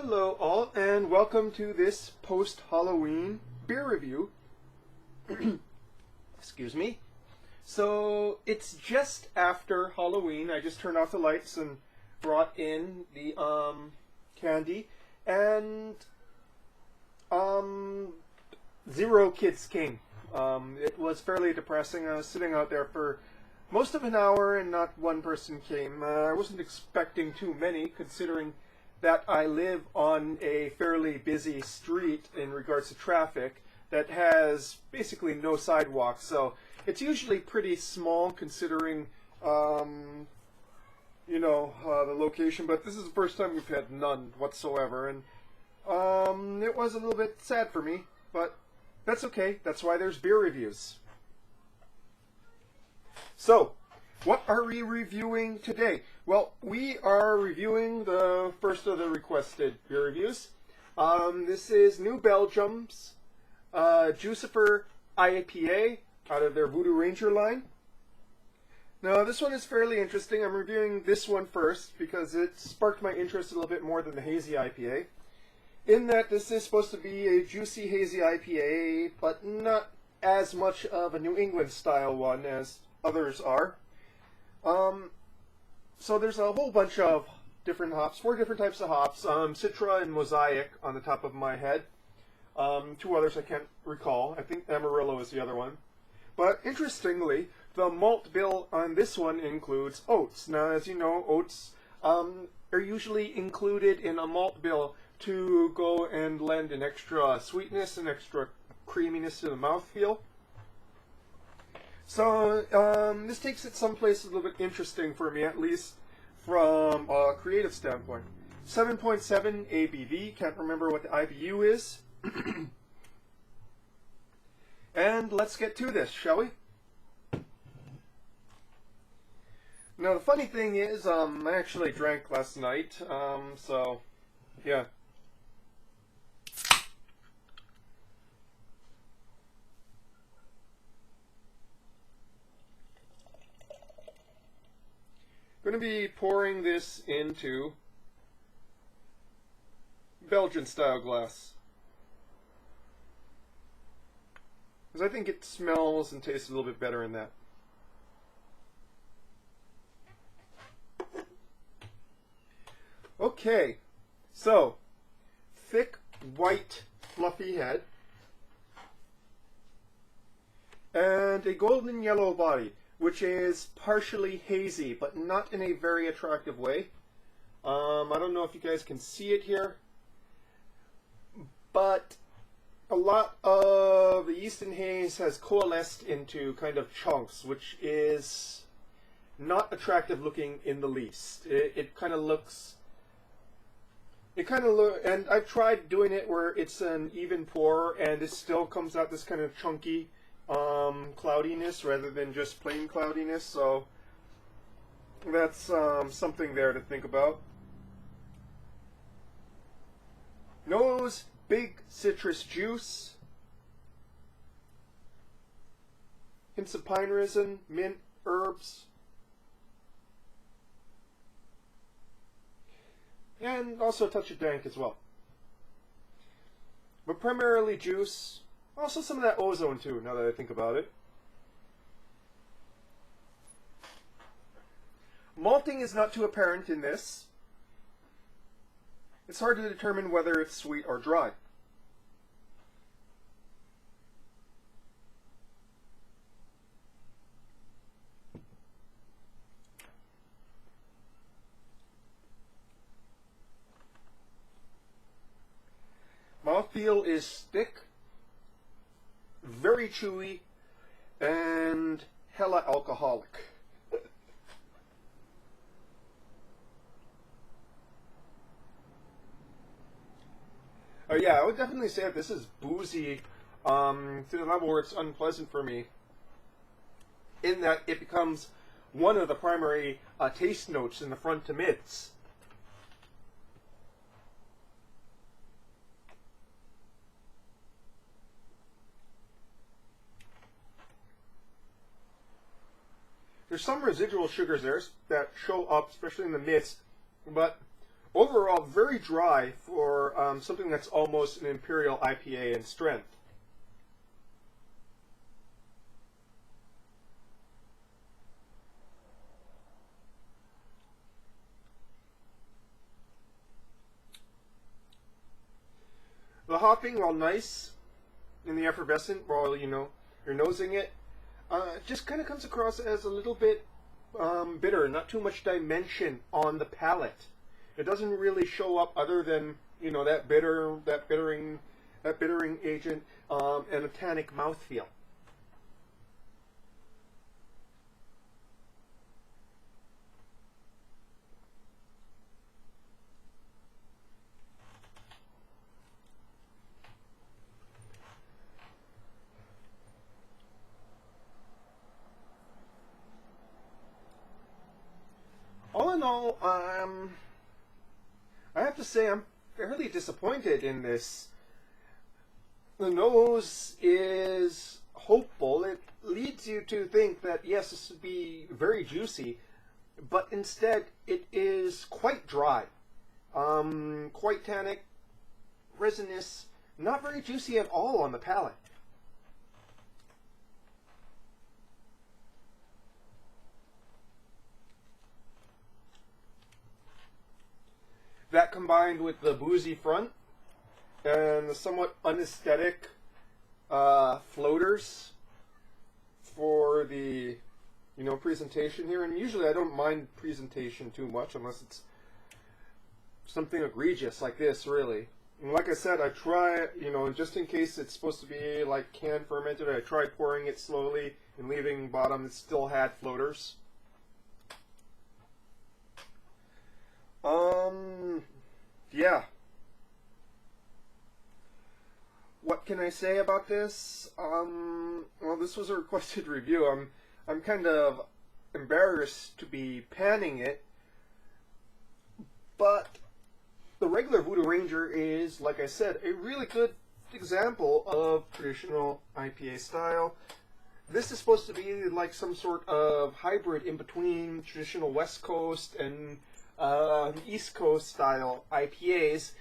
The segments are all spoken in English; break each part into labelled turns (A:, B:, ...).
A: Hello all, and welcome to this post-Halloween beer review. Excuse me. So, it's just after Halloween. I just turned off the lights and brought in the candy, and zero kids came. It was fairly depressing. I was sitting out there for most of an hour and not one person came. I wasn't expecting too many, considering that I live on a fairly busy street in regards to traffic that has basically no sidewalks, so it's usually pretty small considering the location, but this is the first time we've had none whatsoever, and it was a little bit sad for me, but that's okay. That's why there's beer reviews. So, what are we reviewing today? Well, we are reviewing the first of the requested beer reviews. This is New Belgium's Juicifer IPA out of their Voodoo Ranger line. Now, this one is fairly interesting. I'm reviewing this one first because it sparked my interest a little bit more than the Hazy IPA. In that this is supposed to be a juicy hazy IPA, but not as much of a New England style one as others are. So there's a whole bunch of different hops, 4 different types of hops, Citra and Mosaic on the top of my head. 2 others I can't recall. I think Amarillo is the other one. But interestingly, the malt bill on this one includes oats. Now, as you know, oats are usually included in a malt bill to go and lend an extra sweetness and extra creaminess to the mouthfeel. So, this takes it someplace a little bit interesting for me, at least from a creative standpoint. 7.7 ABV, can't remember what the IBU is. And let's get to this, shall we? Now, the funny thing is, I actually drank last night, so, yeah. I'm going to be pouring this into Belgian style glass, because I think it smells and tastes a little bit better in that. Okay, so thick white fluffy head and a golden yellow body, which is partially hazy, but not in a very attractive way. I don't know if you guys can see it here, but a lot of the yeast and haze has coalesced into kind of chunks, which is not attractive looking in the least. It kind of looks... and I've tried doing it where it's an even pour, and it still comes out this kind of chunky cloudiness rather than just plain cloudiness, so that's something there to think about. Nose, big citrus juice, hints of pine resin, mint, herbs, and also a touch of dank as well. But primarily juice. Also some of that ozone too, now that I think about it. Malting is not too apparent in this. It's hard to determine whether it's sweet or dry. Mouthfeel is thick, very chewy, and hella alcoholic. Yeah, I would definitely say that this is boozy to the level where it's unpleasant for me, in that it becomes one of the primary taste notes in the front to mids. There's some residual sugars there that show up, especially in the midst, but overall very dry for something that's almost an Imperial IPA in strength. The hopping, while nice in the effervescent, while you're nosing it, just kind of comes across as a little bit bitter, not too much dimension on the palate. It doesn't really show up other than that bittering agent, and a tannic mouthfeel. All in all, I have to say I'm fairly disappointed in this. The nose is hopeful. It leads you to think that, yes, this would be very juicy, but instead it is quite dry, quite tannic, resinous, not very juicy at all on the palate. That combined with the boozy front and the somewhat unaesthetic floaters for the presentation here. And usually I don't mind presentation too much unless it's something egregious like this, really. And like I said, I try, just in case it's supposed to be like can fermented, I try pouring it slowly and leaving bottom that still had floaters. Yeah. What can I say about this? Well, this was a requested review. I'm kind of embarrassed to be panning it, but the regular Voodoo Ranger is, like I said, a really good example of traditional IPA style. This is supposed to be like some sort of hybrid in between traditional West Coast and East Coast style IPAs,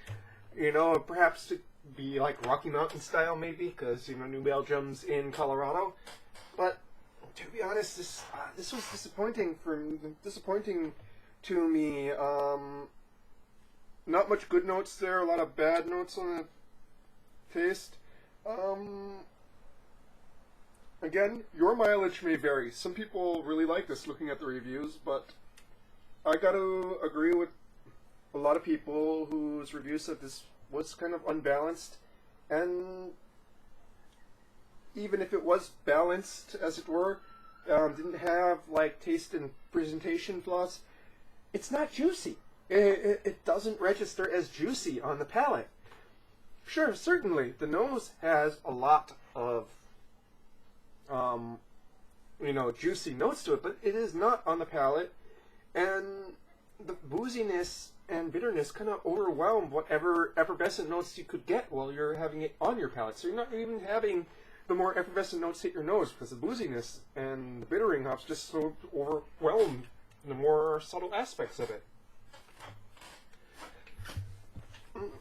A: perhaps to be like Rocky Mountain style maybe, because New Belgium's in Colorado. But to be honest, this was disappointing to me. Not much good notes there, a lot of bad notes on the taste. Again, your mileage may vary. Some people really like this looking at the reviews, but I got to agree with a lot of people whose reviews said this was kind of unbalanced, and even if it was balanced, as it were, didn't have like taste and presentation flaws, it's not juicy. It doesn't register as juicy on the palate. Sure, certainly, the nose has a lot of juicy notes to it, but it is not on the palate. And the booziness and bitterness kind of overwhelm whatever effervescent notes you could get while you're having it on your palate. So you're not even having the more effervescent notes hit your nose, because the booziness and the bittering hops just so overwhelmed the more subtle aspects of it.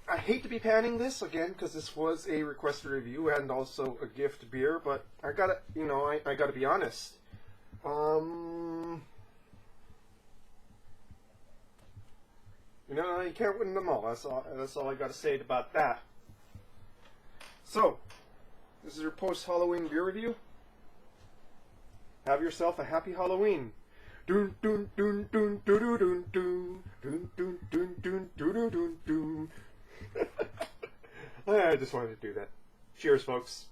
A: I hate to be panning this again, because this was a requested review and also a gift beer, but I gotta, I gotta be honest. You can't win them all. That's all I got to say about that. So, this is your post-Halloween beer review. Have yourself a happy Halloween. Dun dun dun dun dun dun dun dun dun dun dun dun dun dun. I just wanted to do that. Cheers, folks.